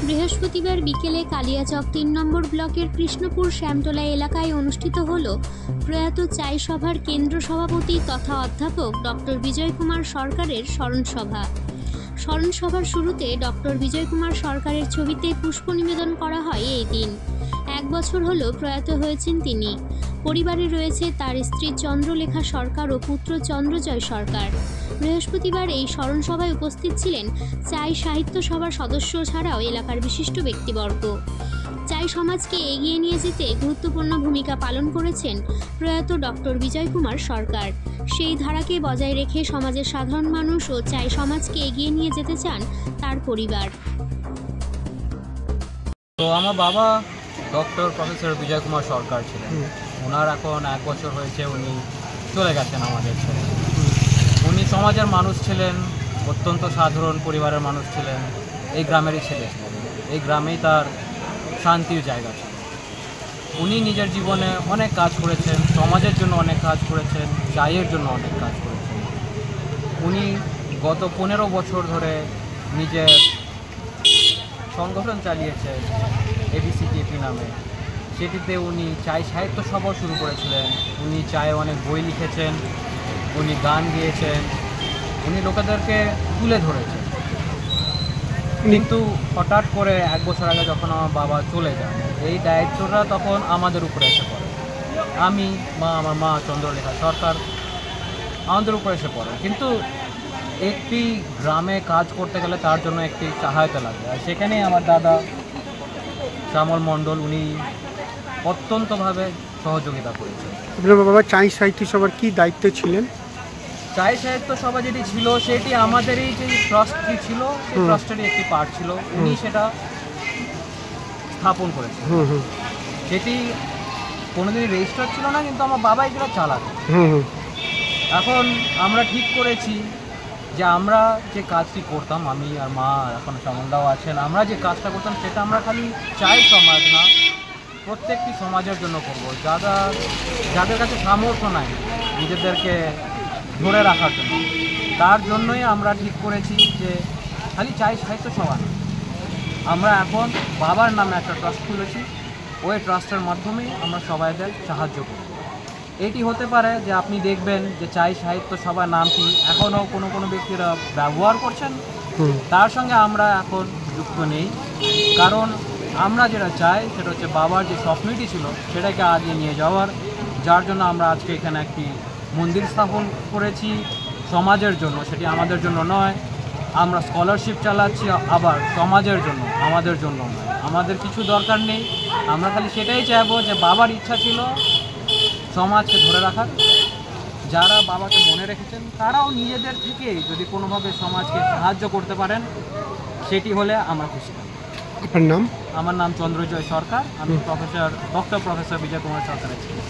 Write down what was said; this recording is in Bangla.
বৃহস্পতিবার বিকেলে কালিয়াচক ৩ নম্বর ব্লকের কৃষ্ণপুর শ্যামটোলা এলাকায় অনুষ্ঠিত হল প্রয়াত চাই সভার কেন্দ্র সভাপতি তথা অধ্যাপক ডক্টর বিজয় কুমার সরকারের স্মরণসভা। স্মরণসভার শুরুতে ডক্টর বিজয় কুমার সরকারের ছবিতে পুষ্প নিবেদন করা হয়। এই দিন ১ বছর হল প্রয়াত হয়েছেন তিনি। পরিবারে রয়েছে তার স্ত্রী চন্দ্রলেখা সরকার ও পুত্র চন্দ্রজয় সরকার। বৃহস্পতিবার এই স্মরণসভায় উপস্থিত ছিলেন চাই সাহিত্য সভার সদস্য ছাড়াও এলাকার বিশিষ্ট ব্যক্তিবর্গ। চাই সমাজকে এগিয়ে নিয়ে যেতে গুরুত্বপূর্ণ ভূমিকা পালন করেছেন প্রয়াত ডক্টর বিজয় কুমার সরকার। সেই ধারাকে বজায় রেখে সমাজের সাধারণ মানুষ ও চাই সমাজকে এগিয়ে নিয়ে যেতে চান তার পরিবার। তো আমার বাবা ডক্টর প্রফেসর বিজয় কুমার সরকার ছিলেন। ওনার এখন ১ বছর হয়েছে, উনি চলে গেছেন আমাদের ছেড়ে। উনি সমাজের মানুষ ছিলেন, অত্যন্ত সাধারণ পরিবারের মানুষ ছিলেন, এই গ্রামেরই ছেলে ছিলেন, এই গ্রামেই তার শান্তির জায়গা ছিল। উনি নিজের জীবনে অনেক কাজ করেছেন, সমাজের জন্য অনেক কাজ করেছেন, চাইয়ের জন্য অনেক কাজ করেছেন। উনি গত ১৫ বছর ধরে নিজের সংগঠন চালিয়েছেন ABCTP নামে। সেটিতে উনি চাই সাহিত্য সভা শুরু করেছিলেন। উনি চায়ে অনেক বই লিখেছেন, উনি গান গেয়েছেন, উনি লোকেদেরকে তুলে ধরেছেন। কিন্তু হঠাৎ করে ১ বছর আগে যখন আমার বাবা চলে যান, এই দায়িত্বটা তখন আমাদের উপরে এসে পড়ে। আমার মা চন্দ্রলেখা সরকার আমাদের উপরে এসে পড়ে। কিন্তু একটি গ্রামে কাজ করতে গেলে তার জন্য একটি সহায়তা লাগে, আর সেখানেই আমার দাদা শ্যামল মণ্ডল উনি অত্যন্তভাবে সহযোগিতা করেছেন। আপনার বাবা চাই সাহিত্য সভার কী দায়িত্ব ছিলেন? চাই সাহিত্য সভা যেটি ছিল সেটি আমাদেরই যে ট্রাস্টটি ছিল সেই ট্রাস্টেরই একটি পার্ট ছিল। উনি সেটা স্থাপন করেছেন। সেটি কোনোদিনই রেজিস্টার ছিল না, কিন্তু আমার বাবাই যেটা চালাতেন। এখন আমরা ঠিক করেছি যে আমরা যে কাজটি করতাম, আমি আর মা, এখন শ্যামলদাও আছেন, আমরা যে কাজটা করতাম সেটা আমরা খালি চাই সমাজ না, প্রত্যেকটি সমাজের জন্য করব। যাদের কাছে সামর্থ্য নাই নিজেদেরকে ধরে রাখার জন্য, তার জন্যই আমরা ঠিক করেছি যে খালি চাই সাহিত্য সভা না, আমরা এখন বাবার নামে একটা ট্রাস্ট খুলেছি। ওই ট্রাস্টের মাধ্যমেই আমরা সবাইদের সাহায্য করি। এটি হতে পারে যে আপনি দেখবেন যে চাই সাহিত্য সভার নামটি এখনও কোনো ব্যক্তিরা ব্যবহার করছেন, তার সঙ্গে আমরা এখন যুক্ত নেই। কারণ আমরা যেটা চাই সেটা হচ্ছে বাবার যে স্বপ্নটি ছিল সেটাকে আগিয়ে নিয়ে যাওয়ার, যার জন্য আমরা আজকে এখানে একটি মন্দির স্থাপন করেছি সমাজের জন্য, সেটি আমাদের জন্য নয়। আমরা স্কলারশিপ চালাচ্ছি আবার সমাজের জন্য, আমাদের জন্য নয়। আমাদের কিছু দরকার নেই, আমরা খালি সেটাই চাইবো যে বাবার ইচ্ছা ছিল সমাজকে ধরে রাখার। যারা বাবাকে মনে রেখেছেন তারাও নিজেদের থেকে যদি কোনোভাবে সমাজকে সাহায্য করতে পারেন, সেটি হলে আমরা খুশি। আপনার নাম? আমার নাম চন্দ্রজয় সরকার, আমি ডক্টর প্রফেসর বিজয় কুমার সরকারের ছেলে।